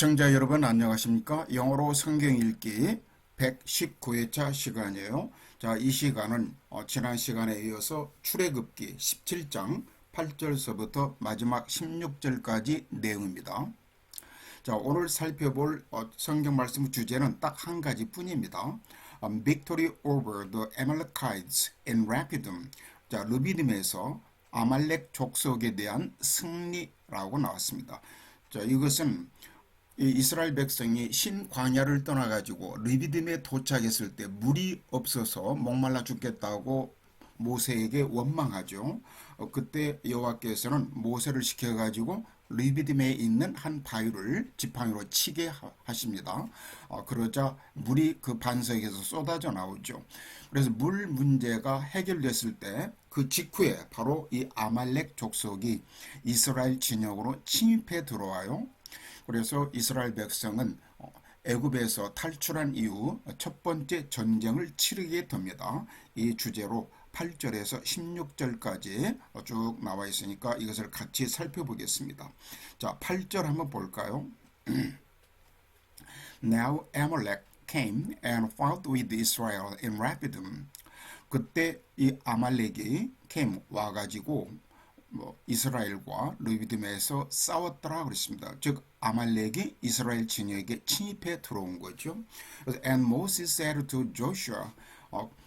시청자 여러분 안녕하십니까? 영어로 성경 읽기 119회차 시간이에요. 자, 이 시간은 지난 시간에 이어서 출애굽기 17장 8절서부터 마지막 16절까지 내용입니다. 자, 오늘 살펴볼 성경 말씀 주제는 딱 한 가지 뿐입니다. Victory over the Amalekites in Rephidim. 자, 르비딤에서 아말렉 족속에 대한 승리라고 나왔습니다. 자, 이것은 이스라엘 백성이 신광야를 떠나가지고 르비딤에 도착했을 때 물이 없어서 목말라 죽겠다고 모세에게 원망하죠. 그때 여호와께서는 모세를 시켜가지고 르비딤에 있는 한 바위를 지팡이로 치게 하십니다. 그러자 물이 그 반석에서 쏟아져 나오죠. 그래서 물 문제가 해결됐을 때 그 직후에 바로 이 아말렉 족속이 이스라엘 진영으로 침입해 들어와요. 그래서 이스라엘 백성은 애굽에서 탈출한 이후 첫 번째 전쟁을 치르게 됩니다. 이 주제로 8절에서 16절까지 쭉 나와 있으니까 이것을 같이 살펴보겠습니다. 자, 8절 한번 볼까요? Now Amalek came and fought with Israel in Rephidim. 그때 이 아말렉이 came 와가지고 이스라엘과 르비딤에서 싸웠더라 그랬습니다. 즉 아말렉이 이스라엘 진영에게 침입해 들어온 거죠. And Moses said to Joshua,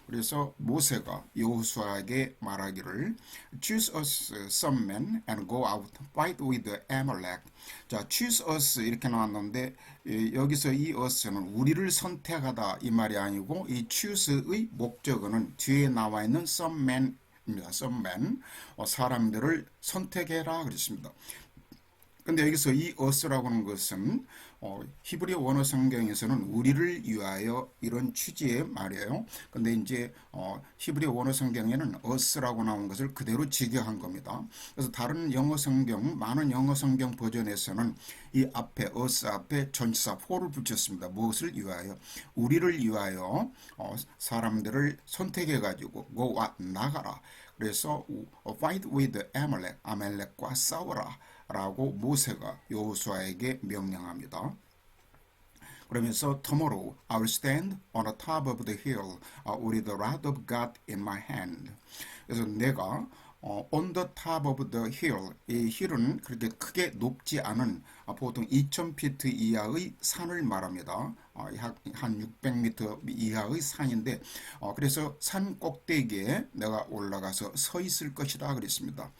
그래서 모세가 여호수아에게 말하기를 Choose us some men and go out fight with the Amalek. 자, choose us 이렇게 나왔는데 여기서 이 us는 우리를 선택하다 이 말이 아니고 이 choose의 목적어는 뒤에 나와 있는 some men some men, 사람들을 선택해라 그랬습니다. 근데 여기서 이 us라고 하는 것은 히브리 원어 성경에서는 우리를 위하여 이런 취지의 말이에요. 근데 이제 히브리 원어 성경에는 us라고 나온 것을 그대로 직역한 겁니다. 그래서 다른 영어 성경, 많은 영어 성경 버전에서는 이 앞에 us 앞에 전치사 for를 붙였습니다. 무엇을 위하여? 우리를 위하여 사람들을 선택해 가지고 go out 나가라. 그래서 fight with Amalek, 아말렉과 싸워라. 라고 모세가 여호수아에게 명령합니다. 그러면서 tomorrow I will stand on the top of the hill with the rod of God in my hand. 그래서 내가 on the top of the hill, 이 hill은 그렇게 크게 높지 않은 보통 2000피트 이하의 산을 말합니다. 한 600m 이하의 산인데 그래서 산 꼭대기에 내가 올라가서 서 있을 것이다 그랬습니다.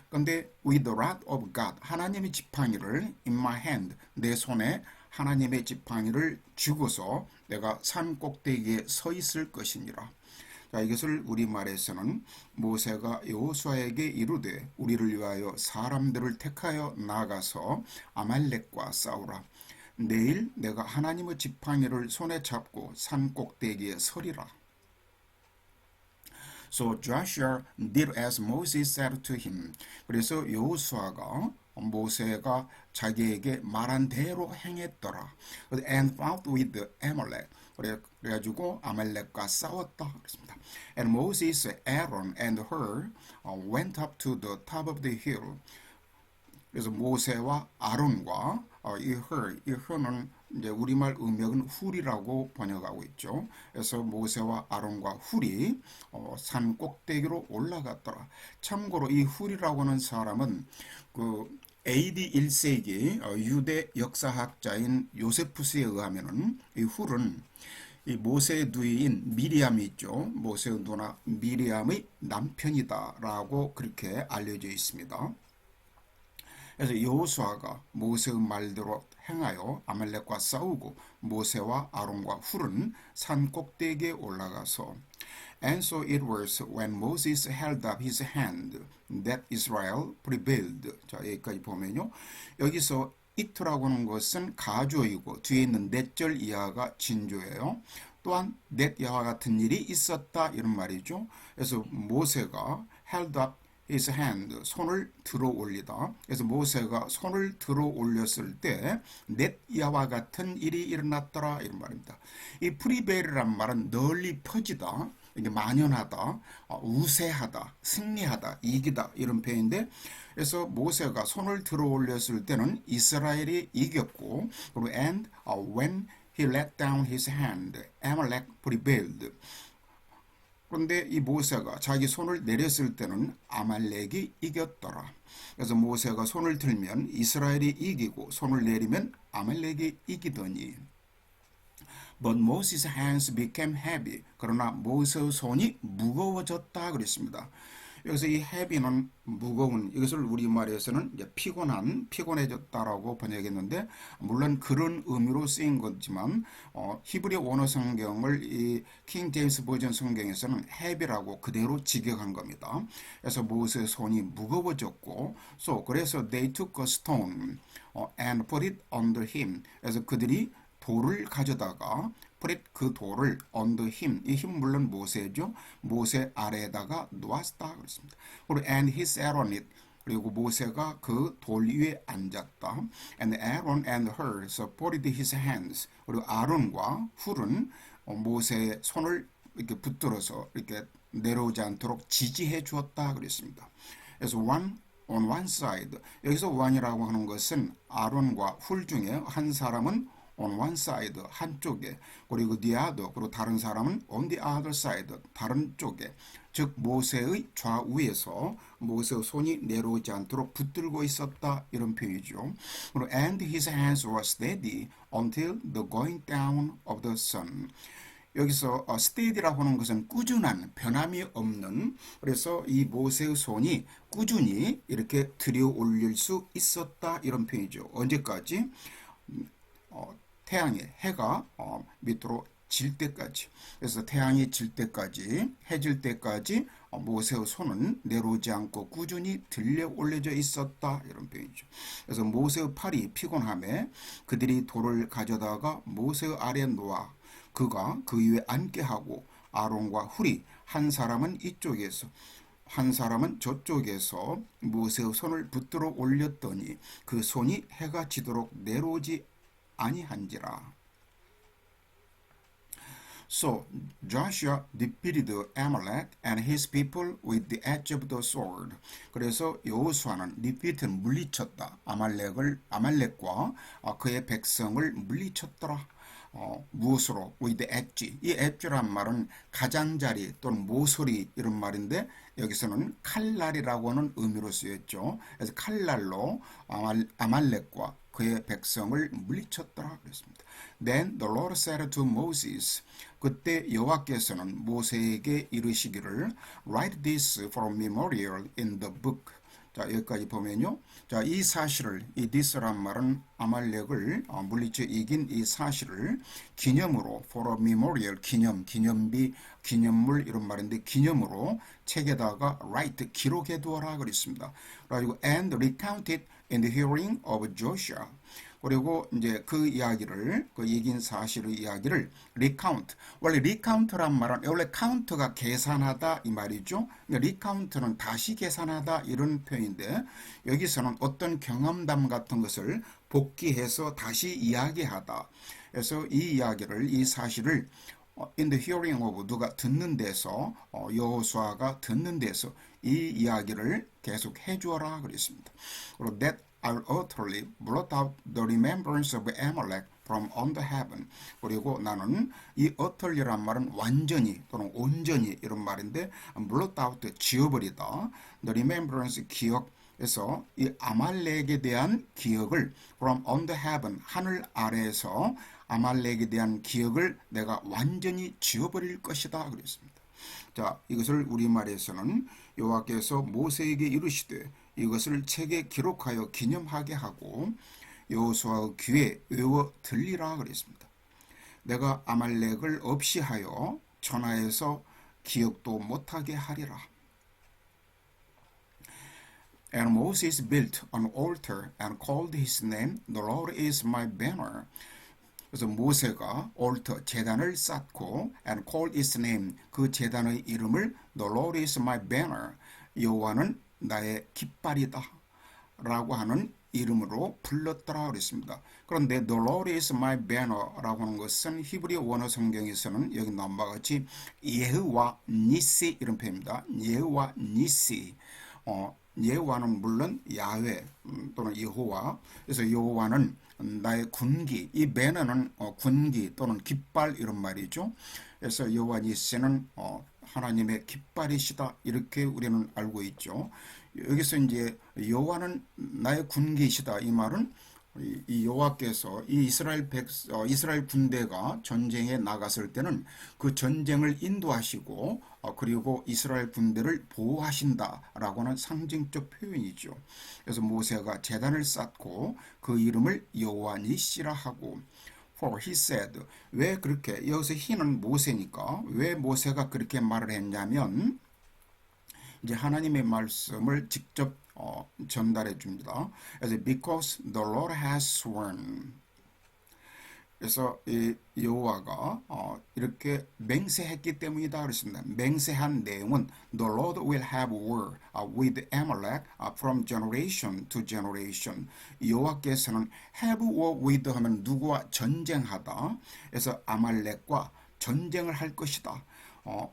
그런데 with the rod of God, 하나님의 지팡이를 in my hand, 내 손에 하나님의 지팡이를 쥐고서 내가 산 꼭대기에 서 있을 것이니라. 자, 이것을 우리말에서는 모세가 여호수아에게 이르되 우리를 위하여 사람들을 택하여 나가서 아말렉과 싸우라. 내일 내가 하나님의 지팡이를 손에 잡고 산 꼭대기에 서리라. So Joshua did as Moses said to him. 그래서 여호수아가 모세가 자기에게 말한 대로 행했더라. And fought with the Amalek. 그래가지고 아말렉과 싸웠다. 그랬습니다. And Moses, Aaron, and Hur went up to the top of the hill. 그래서 모세와 아론과 이 Hur는 이제 우리말 음역은 훌이라고 번역하고 있죠. 그래서 모세와 아론과 훌이 산 꼭대기로 올라갔더라. 참고로 이 훌이라고 하는 사람은 그 AD 1세기 유대 역사학자인 요세푸스에 의하면은 이 훌은 이 모세의 누이인 미리암이 있죠. 모세의 누나 미리암의 남편이다라고 그렇게 알려져 있습니다. 그래서 여호수아가 모세의 말대로 행하여 아말렉과 싸우고 모세와 아론과 훌은 산 꼭대기에 올라가서 And so it was when Moses held up his hand that Israel prevailed. 자, 여기까지 보면요. 여기서 it라고 하는 것은 가주어이고 뒤에 있는 넷절 이하가 진조예요. 또한 넷 이하와 같은 일이 있었다 이런 말이죠. 그래서 모세가 held up his hand, 손을 들어 올리다. 그래서 모세가 손을 들어 올렸을 때 넷 이하와 같은 일이 일어났더라 이런 말입니다. 이 프리베일이란 말은 널리 퍼지다. 이게 만연하다, 우세하다, 승리하다, 이기다 이런 표현인데 그래서 모세가 손을 들어 올렸을 때는 이스라엘이 이겼고 그리고 and when he let down his hand, Amalek prevailed. 그런데 이 모세가 자기 손을 내렸을 때는 아말렉이 이겼더라. 그래서 모세가 손을 들면 이스라엘이 이기고 손을 내리면 아말렉이 이기더니 But Moses' hands became heavy. 그러나 모세의 손이 무거워졌다 그랬습니다. 여기서 이 heavy는 무거운 이것을 우리말에서는 이제 피곤해졌다라고 번역했는데 물론 그런 의미로 쓰인 거지만 히브리 원어 성경을 이 킹 제임스 버전 성경에서는 heavy라고 그대로 직역한 겁니다. 그래서 모세의 손이 무거워졌고 그래서 they took a stone and put it under him. 그래서 그들이 돌을 가져다가 그 돌을 under him, 이 힘 물론 모세죠. 모세 아래에다가 놓았다 그랬습니다. 그리고 and he sat on it, 그리고 모세가 그 돌 위에 앉았다. And Aaron and Hur supported his hands. 그리고 아론과 훌은 모세의 손을 이렇게 붙들어서 이렇게 내려오지 않도록 지지해 주었다 그랬습니다. 그래서 on one side, 여기서 one이라고 하는 것은 아론과 훌 중에 한 사람은 on one side, 한쪽에, 그리고 the other, 그리고 다른 사람은 on the other side, 다른 쪽에, 즉 모세의 좌우에서 모세의 손이 내려오지 않도록 붙들고 있었다 이런 표현이죠. 그리고 and his hands were steady until the going down of the sun. 여기서 steady라고 하는 것은 꾸준한, 변함이 없는, 그래서 이 모세의 손이 꾸준히 이렇게 들여 올릴 수 있었다 이런 표현이죠. 언제까지? 태양의 해가 밑으로 질 때까지. 그래서 태양이 질 때까지, 해질 때까지 모세의 손은 내려오지 않고 꾸준히 들려 올려져 있었다 이런 표현이죠. 그래서 모세의 팔이 피곤함에 그들이 돌을 가져다가 모세의 아래에 놓아 그가 그 위에 앉게 하고 아론과 훌이 한 사람은 이쪽에서 한 사람은 저쪽에서 모세의 손을 붙들어 올렸더니 그 손이 해가 지도록 내려오지 아니한지라. So Joshua defeated Amalek and his people with the edge of the sword. 그래서 여호수아는 defeat는 물리쳤다. 아말렉과 그의 백성을 물리쳤더라. 무엇으로? with the edge. 이 edge란 말은 가장자리 또는 모서리 이런 말인데 여기서는 칼날이라고 하는 의미로 쓰였죠. 그래서 칼날로 아말렉과 그의 백성을 물리쳤더라 그랬습니다. Then the Lord said to Moses. 그때 여호와께서는 모세에게 이르시기를 Write this for memorial in the book. 자, 여기까지 보면요. 자, 이 사실을, 이 this란 말은 아말렉을 물리쳐 이긴 이 사실을 기념으로, for a memorial, 기념비, 기념물 이런 말인데 기념으로 책에다가 write, 기록해 두어라 그랬습니다. 그리고 and recount it in the hearing of Joshua. 그리고 이제 그 이야기를, 그 이긴 사실의 이야기를 recount. 원래 recount란 말은 원래 count가 계산하다 이 말이죠. recount는 다시 계산하다 이런 표현인데 여기서는 어떤 경험담 같은 것을 복기해서 다시 이야기하다. 그래서 이 이야기를, 이 사실을 in the hearing of 누가 듣는 데서 여호수아가 듣는 데서 이 이야기를 계속 해주어라 그랬습니다. 그리고 that I'll utterly blot out the remembrance of Amalek from under heaven. 그리고 나는 이 utterly란 말은 완전히 또는 온전히 이런 말인데 blot out 지워버리다. The remembrance 기억에서 이 아말렉에 대한 기억을 from under heaven 하늘 아래에서 아말렉에 대한 기억을 내가 완전히 지워버릴 것이다 그랬습니다. 자, 이것을 우리말에서는 여호와께서 모세에게 이르시되 이것을 책에 기록하여 기념하게 하고 여호수아의 귀에 외워 들리라 그랬습니다. 내가 아말렉을 없이 하여 천하에서 기억도 못하게 하리라. And Moses built an altar and called his name, The Lord is my banner. 그래서 모세가 altar, 제단을 쌓고 and called its name, 그 제단의 이름을 The Lord is my banner, 여호와는 나의 깃발이다 라고 하는 이름으로 불렀더라 그랬습니다. 그런데 The Lord is my banner라고 하는 것은 히브리 원어 성경에서는 여기 나온 바와 같이 예흐와 니시 이런 표현입니다. 예흐와 니시. 예호와는 물론 야훼 또는 여호와. 그래서 여호와는 나의 군기. 이 배너는 군기 또는 깃발 이런 말이죠. 그래서 여호와 니시는 하나님의 깃발이시다 이렇게 우리는 알고 있죠. 여기서 이제 여호와는 나의 군기이시다 이 말은 이 여호와께서 이 이스라엘 군대가 전쟁에 나갔을 때는 그 전쟁을 인도하시고 그리고 이스라엘 군대를 보호하신다라고 하는 상징적 표현이죠. 그래서 모세가 제단을 쌓고 그 이름을 여호와 니시라 하고 For he said 왜 그렇게 여기서 he는 모세니까 왜 모세가 그렇게 말을 했냐면 이제 하나님의 말씀을 직접 전달해 줍니다. 그래서 because the Lord has sworn. 그래서 이 여호와가 이렇게 맹세했기 때문이다 그랬습니다. 맹세한 내용은 The Lord will have war with Amalek from generation to generation. 여호와께서는 have war with 하면 누구와 전쟁하다. 그래서 아말렉과 전쟁을 할 것이다.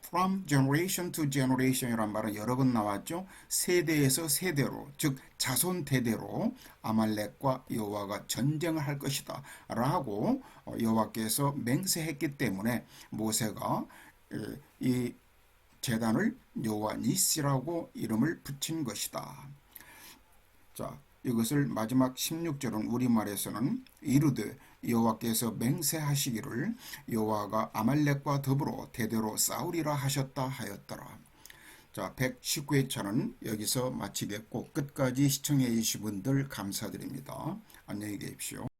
From generation to generation이란 말은 여러 번 나왔죠. 세대에서 세대로, 즉 자손 대대로 아말렉과 여호와가 전쟁을 할 것이다 라고 여호와께서 맹세했기 때문에 모세가 이 제단을 여호와 니시라고 이름을 붙인 것이다. 자, 이것을 마지막 16절은 우리말에서는 이르되 여호와께서 맹세하시기를 여호와가 아말렉과 더불어 대대로 싸우리라 하셨다 하였더라. 자, 119회차는 여기서 마치겠고 끝까지 시청해 주신 분들 감사드립니다. 안녕히 계십시오.